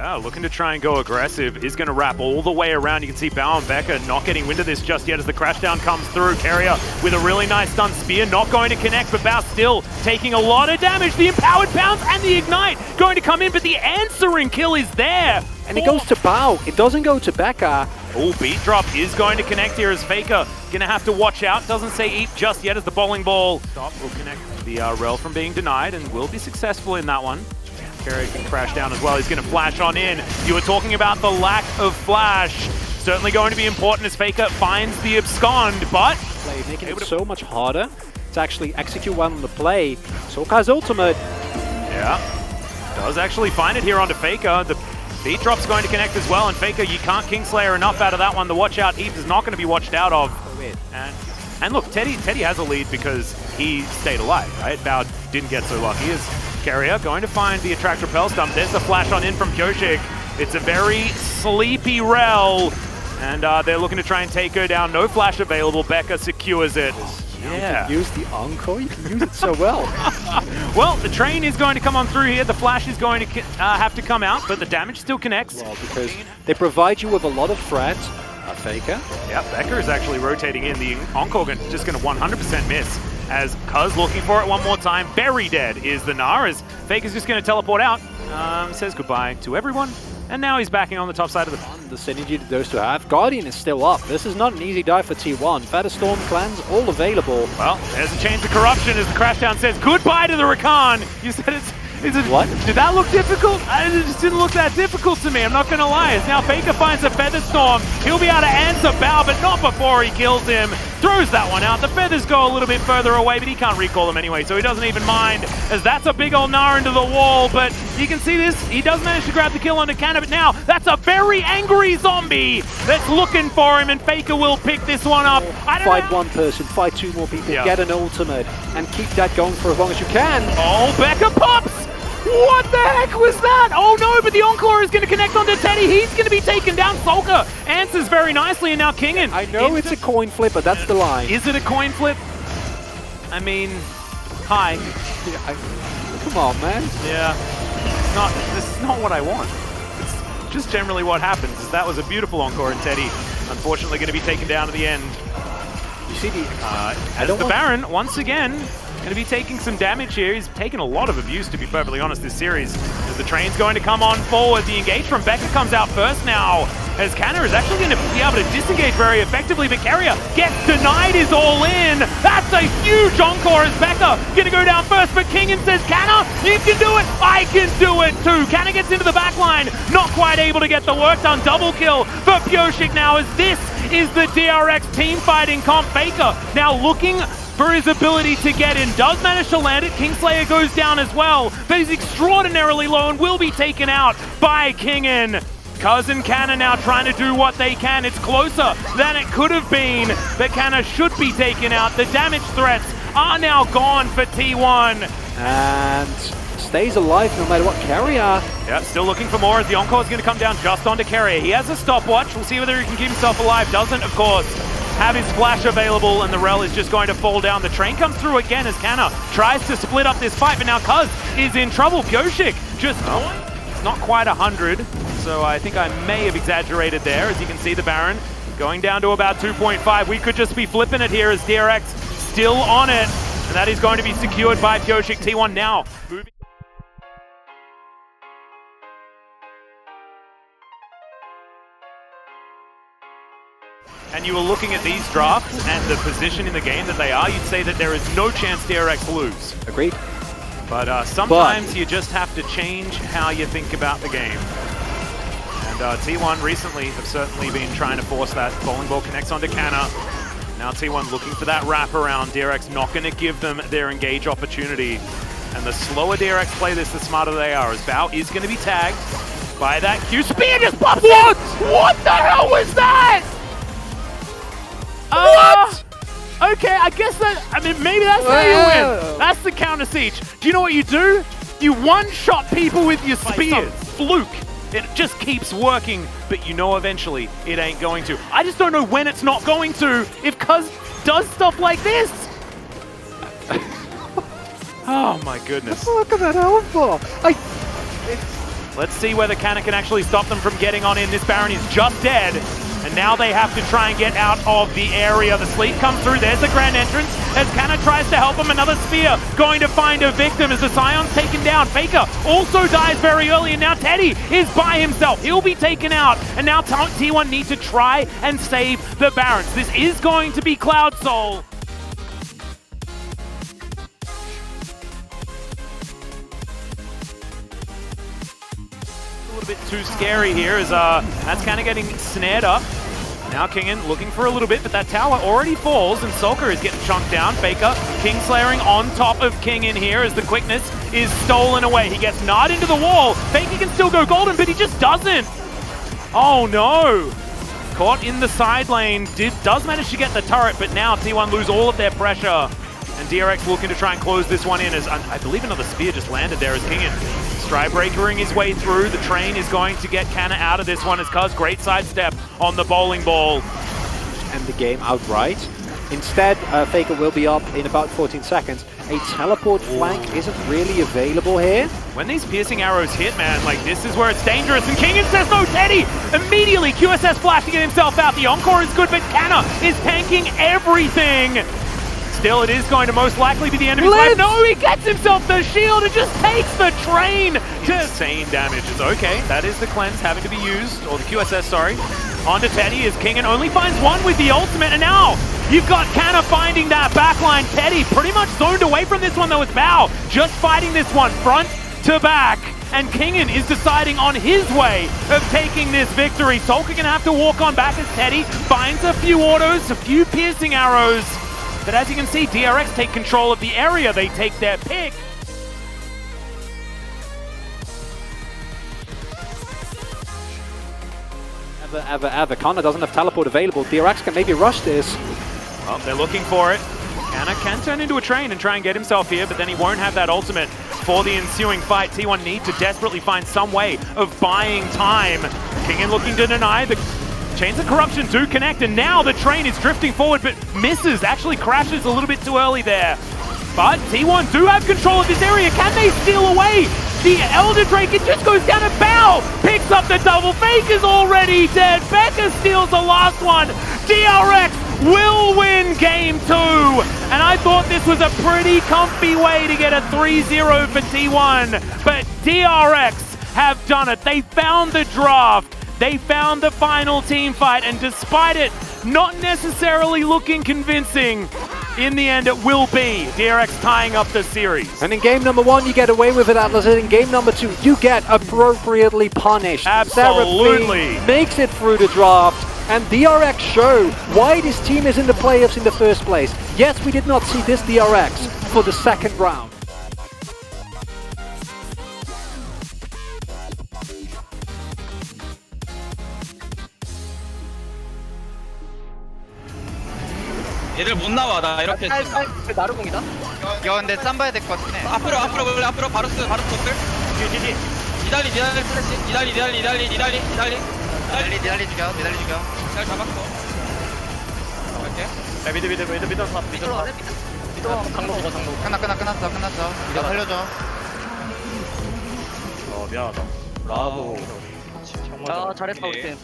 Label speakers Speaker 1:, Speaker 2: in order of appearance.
Speaker 1: Yeah, looking to try and go aggressive. Is going to wrap all the way around. You can see Bao and Becca not getting wind of this just yet as the crashdown comes through. Carrier with a really nice stun spear, not going to connect, but Bao still taking a lot of damage. The empowered pounce and the ignite going to come in, but the answering kill is there.
Speaker 2: And it goes to Bao. It doesn't go to Becca.
Speaker 1: Oh, beat drop is going to connect here as Faker going to have to watch out. Doesn't say eat just yet as the bowling ball stop will connect the rel from being denied and will be successful in that one. Carrier can crash down as well. He's going to flash on in. You were talking about the lack of flash. Certainly going to be important as Faker finds the abscond, but
Speaker 2: Making it so much harder to actually execute well on the play. Sokka's ultimate.
Speaker 1: Yeah, does actually find it here onto Faker. The beat drop's going to connect as well, and Faker, you can't Kingslayer enough out of that one. The watch out Eve is not going to be watched out of. And look, Teddy has a lead because he stayed alive, right? Bao didn't get so lucky as Carrier going to find the attract repel stump. There's the flash on in from Kyoshik. It's a very sleepy rel, and they're looking to try and take her down. No flash available. Becca secures it.
Speaker 2: Yeah. You can use the encore. You can use it so well.
Speaker 1: Well, the train is going to come on through here. The flash is going to have to come out, but the damage still connects.
Speaker 2: Well, because they provide you with a lot of threat. Faker.
Speaker 1: Yeah, Becker is actually rotating in. The encore just going to 100% miss as Cuzz looking for it one more time. Very dead is the Gnar as Faker's just going to teleport out. Says goodbye to everyone. And now he's backing on the top side of
Speaker 2: the synergy that those two have. Guardian is still up. This is not an easy dive for T1. Featherstorm clans all available.
Speaker 1: Well, there's a change of corruption as the crashdown says goodbye to the Rakan. You said
Speaker 2: what?
Speaker 1: Did that look difficult? It just didn't look that difficult to me, I'm not going to lie. As now Faker finds a Featherstorm. He'll be able to answer Bao, but not before he kills him. Throws that one out. The feathers go a little bit further away, but he can't recall them anyway, so he doesn't even mind, as that's a big old Gnar into the wall. But you can see this. He does manage to grab the kill onto Canna, but now that's a very angry zombie that's looking for him, and Faker will pick this one up.
Speaker 2: Fight one person, fight two more people, get an ultimate, and keep that going for as long as you can.
Speaker 1: Oh, Becca pops! What the heck was that? Oh no, but the Encore is going to connect onto Teddy. He's going to be taken down. Solka answers very nicely, and now Kingen.
Speaker 2: I know it's a coin flip, but that's the line.
Speaker 1: Is it a coin flip? I mean, hi.
Speaker 2: Yeah, come on, man.
Speaker 1: Yeah, this is not what I want. It's just generally what happens. Is that was a beautiful Encore, and Teddy, unfortunately, going to be taken down at the end.
Speaker 2: You see the...
Speaker 1: the Baron, once again, going to be taking some damage here. He's taken a lot of abuse, to be perfectly honest, this series. As the train's going to come on forward. The engage from Becca comes out first now. As Canna is actually going to be able to disengage very effectively, but Carrier gets denied his all in. That's a huge encore as Becca going to go down first, but Kingen says, Canna, you can do it. I can do it too. Canna gets into the back line. Not quite able to get the work done. Double kill for Pyoshik now as this is the DRX team fighting comp. Faker now looking for his ability to get in. Does manage to land it. Kingslayer goes down as well, but he's extraordinarily low and will be taken out by Kingen. Cuzz and Canna now trying to do what they can. It's closer than it could have been, but Canna should be taken out. The damage threats are now gone for T1.
Speaker 2: And stays alive no matter what. Carrier.
Speaker 1: Yep, still looking for more as the Encore is going to come down just onto Carrier. He has a stopwatch. We'll see whether he can keep himself alive. Doesn't, of course, have his flash available, and the rel is just going to fall down. The train comes through again as Canna tries to split up this fight, but now Cuzz is in trouble. Pyoshik just not quite 100, so I think I may have exaggerated there. As you can see, the Baron going down to about 2.5. We could just be flipping it here as DRX still on it, and that is going to be secured by Pyoshik. T1 now moving. And you were looking at these drafts and the position in the game that they are, you'd say that there is no chance DRX lose.
Speaker 2: Agreed.
Speaker 1: But sometimes you just have to change how you think about the game. And T1 recently have certainly been trying to force that. Bowling ball connects onto Canna. Now T1 looking for that wrap around. DRX not going to give them their engage opportunity. And the slower DRX play this, the smarter they are. As Bao is going to be tagged by that Q. Spear just pops in! What the hell was that? What? Okay, I guess that, I mean, maybe that's how you win. That's the counter siege. Do you know what you do? You one-shot people with your spears. Fluke. It just keeps working, but you know eventually it ain't going to. I just don't know when it's not going to if Cuzz does stuff like this. Oh my goodness.
Speaker 2: What the fuck is that over?
Speaker 1: Let's see whether Canna can actually stop them from getting on in. This Baron is just dead. And now they have to try and get out of the area. The sleep comes through. There's the grand entrance as Canna tries to help him. Another spear going to find a victim as the Scion's taken down. Faker also dies very early, and now Teddy is by himself. He'll be taken out. And now T1 need to try and save the Barons. This is going to be Cloud Soul. A little bit too scary here as that's kind of getting snared up. Now Kingen looking for a little bit, but that tower already falls and Sulker is getting chunked down. Faker, Kingslayering on top of Kingen here as the quickness is stolen away. He gets gnawed into the wall. Faker can still go golden, but he just doesn't. Oh no! Caught in the side lane, does manage to get the turret, but now T1 lose all of their pressure. And DRX looking to try and close this one in as I believe another spear just landed there as Kingen Strybreakering his way through. The train is going to get Canna out of this one as Cuzz great sidestep on the bowling ball.
Speaker 2: End the game outright. Instead, Faker will be up in about 14 seconds. A teleport flank isn't really available here.
Speaker 1: When these piercing arrows hit, man, like this is where it's dangerous. And Kingen says no, Teddy! Immediately, QSS flash to get himself out. The encore is good, but Canna is tanking everything. Still, it is going to most likely be the end of his life. No, he gets himself the shield and just takes the train to insane damage. It's okay. That is the cleanse having to be used, or the QSS, sorry. Onto Teddy as Kingen only finds one with the ultimate, and now you've got Canna finding that backline. Teddy pretty much zoned away from this one though with Bao, just fighting this one front to back. And Kingen is deciding on his way of taking this victory. Sulker gonna have to walk on back as Teddy finds a few autos, a few piercing arrows. But as you can see, DRX take control of the area. They take their pick.
Speaker 2: Ever. Canna doesn't have teleport available. DRX can maybe rush this.
Speaker 1: Well, they're looking for it. Canna can turn into a train and try and get himself here, but then he won't have that ultimate for the ensuing fight. T1 need to desperately find some way of buying time. Kingen looking to deny. The Chains of Corruption do connect, and now the train is drifting forward, but misses, actually crashes a little bit too early there. But T1 do have control of this area. Can they steal away the Elder Drake? It just goes down to Bao. Picks up the double. Faker's already dead. Becker steals the last one. DRX will win game 2. And I thought this was a pretty comfy way to get a 3-0 for T1. But DRX have done it. They found the draft. They found the final team fight, and despite it not necessarily looking convincing, in the end it will be DRX tying up the series.
Speaker 2: And in game number 1 you get away with it, Atlas. In game number 2 you get appropriately punished.
Speaker 1: Absolutely.
Speaker 2: Seraphine makes it through the draft, and DRX show why this team is in the playoffs in the first place. Yes, we did not see this DRX for the second round.
Speaker 3: 얘들 못 나와. 나 이렇게 했으면.
Speaker 4: 나루공이다? 야 근데 쌈 봐야 될 것 같긴 해.
Speaker 3: 앞으로 원래 앞으로 바로스 노플. 니달리 플래시. 니달리
Speaker 4: 죽여.
Speaker 3: 잘 잡았고. 오케이.
Speaker 4: 야 미드 장로 끝났어. 이거 살려줘.
Speaker 5: 미안하다.
Speaker 4: 자 잘했어 우리 팀.